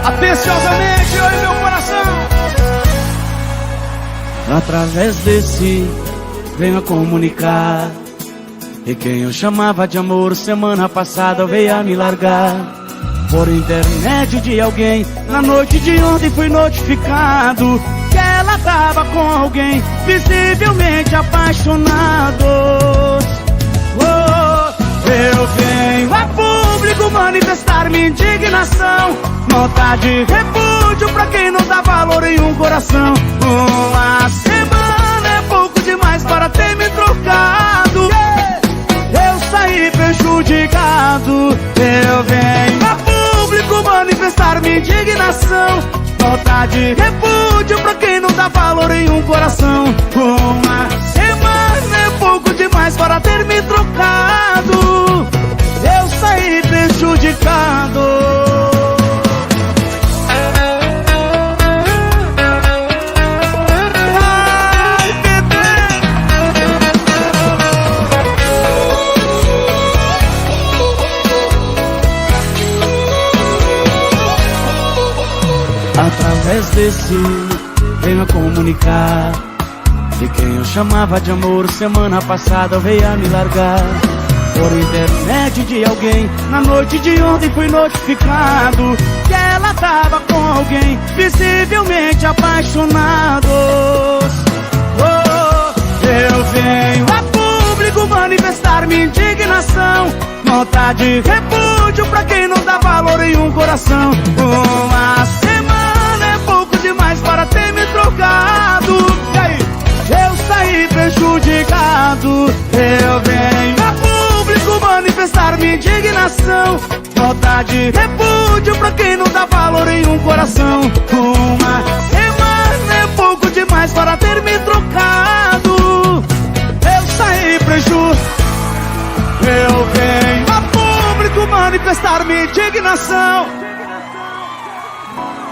Atenciosamente, oi meu coração. Através desse venho a comunicar, e quem eu chamava de amor semana passada veio a me largar. Por intermédio de alguém, na noite de ontem fui notificado que ela tava com alguém, visivelmente apaixonados. Eu venho a público manifestar minha indignação, nota de repúdio pra quem não dá valor em um coração. Uma semana é pouco demais para ter me trocado. Eu saí prejudicado. Eu venho a público manifestar minha indignação, nota de repúdio pra quem não dá valor em um coração. Uma semana é pouco demais para ter me trocado. Eu saí prejudicado. Através desse venho a comunicar, e quem eu chamava de amor semana passada veio a me largar. Por intermédio de alguém, na noite de ontem fui notificado que ela tava com alguém, visivelmente apaixonados. Eu venho a público manifestar minha indignação, nota de repúdio pra quem não dá valor em um coração. Uma semana é pouco demais para ter me trocado. E aí? Eu saí prejudicado. Eu venho a público manifestar minha indignação, nota de repúdio pra quem não dá valor em um coração. Uma semana é pouco demais para ter me trocado. Eu saí prejudicado. Eu venho a público manifestar minha indignação,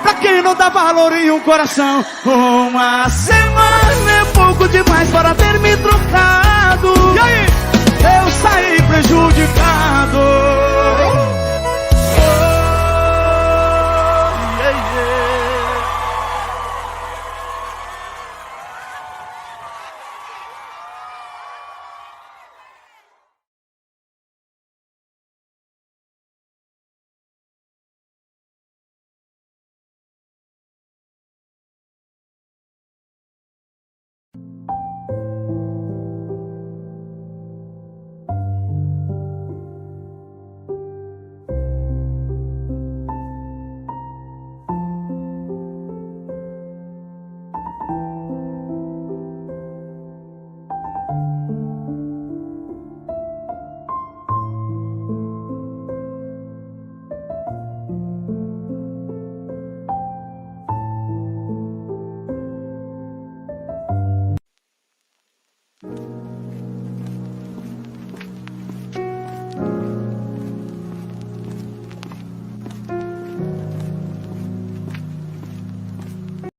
pra quem não dá valor em um coração. Uma semana é pouco demais para ter me trocado. E aí? Eu saí prejudicado.